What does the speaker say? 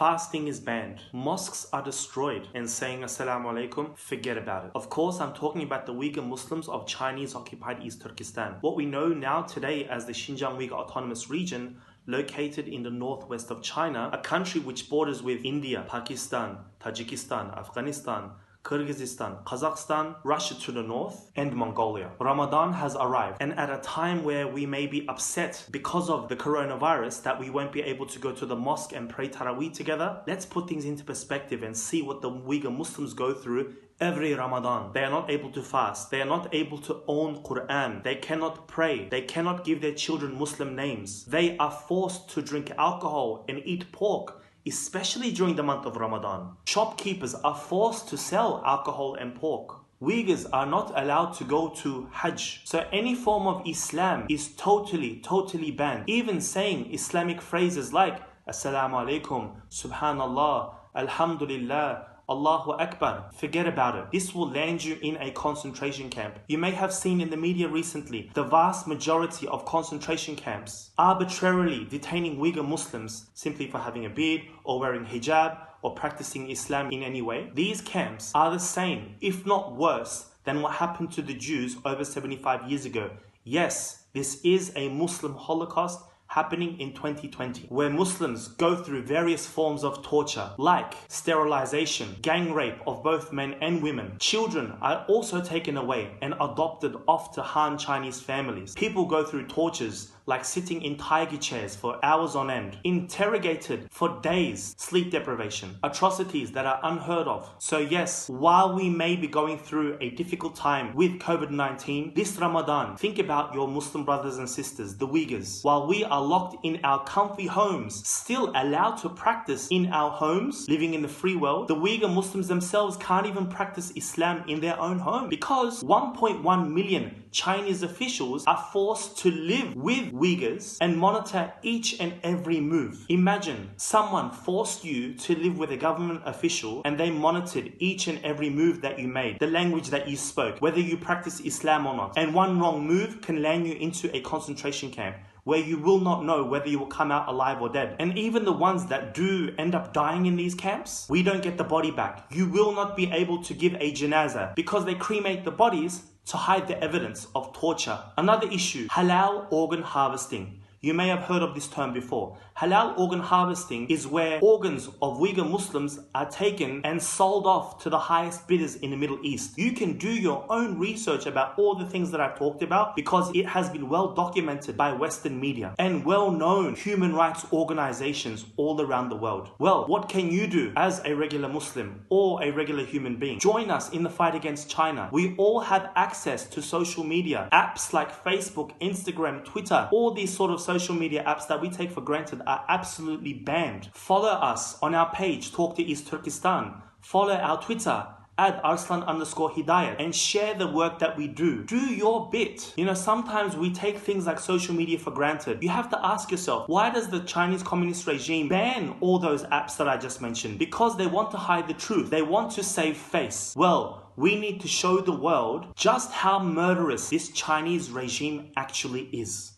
Fasting is banned. Mosques are destroyed, and saying Asalaamu Alaikum, forget about it. Of course, I'm talking about the Uyghur Muslims of Chinese-occupied East Turkestan. What we know now today as the Xinjiang Uyghur Autonomous Region, located in the northwest of China, a country which borders with India, Pakistan, Tajikistan, Afghanistan, Kyrgyzstan, Kazakhstan, Russia to the north, and Mongolia. Ramadan has arrived, and at a time where we may be upset because of the coronavirus that we won't be able to go to the mosque and pray Taraweeh together, let's put things into perspective and see what the Uyghur Muslims go through every Ramadan. They are not able to fast. They are not able to own Quran. They cannot pray. They cannot give their children Muslim names. They are forced to drink alcohol and eat pork, especially during the month of Ramadan. Shopkeepers are forced to sell alcohol and pork. Uyghurs are not allowed to go to Hajj. So any form of Islam is totally banned. Even saying Islamic phrases like Asalaamu Alaikum, Subhanallah, Alhamdulillah, Allahu Akbar, forget about it. This will land you in a concentration camp. You may have seen in the media recently, the vast majority of concentration camps arbitrarily detaining Uyghur Muslims simply for having a beard or wearing hijab or practicing Islam in any way. These camps are the same, if not worse, than what happened to the Jews over 75 years ago. Yes, this is a Muslim Holocaust happening in 2020, where Muslims go through various forms of torture like sterilization, gang rape of both men and women. Children are also taken away and adopted off to Han Chinese families. People go through tortures like sitting in tiger chairs for hours on end, interrogated for days, sleep deprivation, atrocities that are unheard of. So yes, while we may be going through a difficult time with COVID-19, this Ramadan, think about your Muslim brothers and sisters, the Uyghurs. While we are locked in our comfy homes, still allowed to practice in our homes, living in the free world, the Uyghur Muslims themselves can't even practice Islam in their own home because 1.1 million Chinese officials are forced to live with Uyghurs and monitor each and every move. Imagine someone forced you to live with a government official and they monitored each and every move that you made, the language that you spoke, whether you practice Islam or not. And one wrong move can land you into a concentration camp where you will not know whether you will come out alive or dead. And even the ones that do end up dying in these camps, we don't get the body back. You will not be able to give a janazah because they cremate the bodies to hide the evidence of torture. Another issue, halal organ harvesting. You may have heard of this term before. Halal organ harvesting is where organs of Uyghur Muslims are taken and sold off to the highest bidders in the Middle East. You can do your own research about all the things that I've talked about because it has been well documented by Western media and well-known human rights organizations all around the world. Well, what can you do as a regular Muslim or a regular human being? Join us in the fight against China. We all have access to social media. Apps like Facebook, Instagram, Twitter, all these sort of social media apps that we take for granted are absolutely banned. Follow us on our page, Talk to East Turkestan. Follow our Twitter, @Arslan_Hidayat, and share the work that we do. Do your bit. You know, sometimes we take things like social media for granted. You have to ask yourself, why does the Chinese Communist regime ban all those apps that I just mentioned? Because they want to hide the truth. They want to save face. Well, we need to show the world just how murderous this Chinese regime actually is.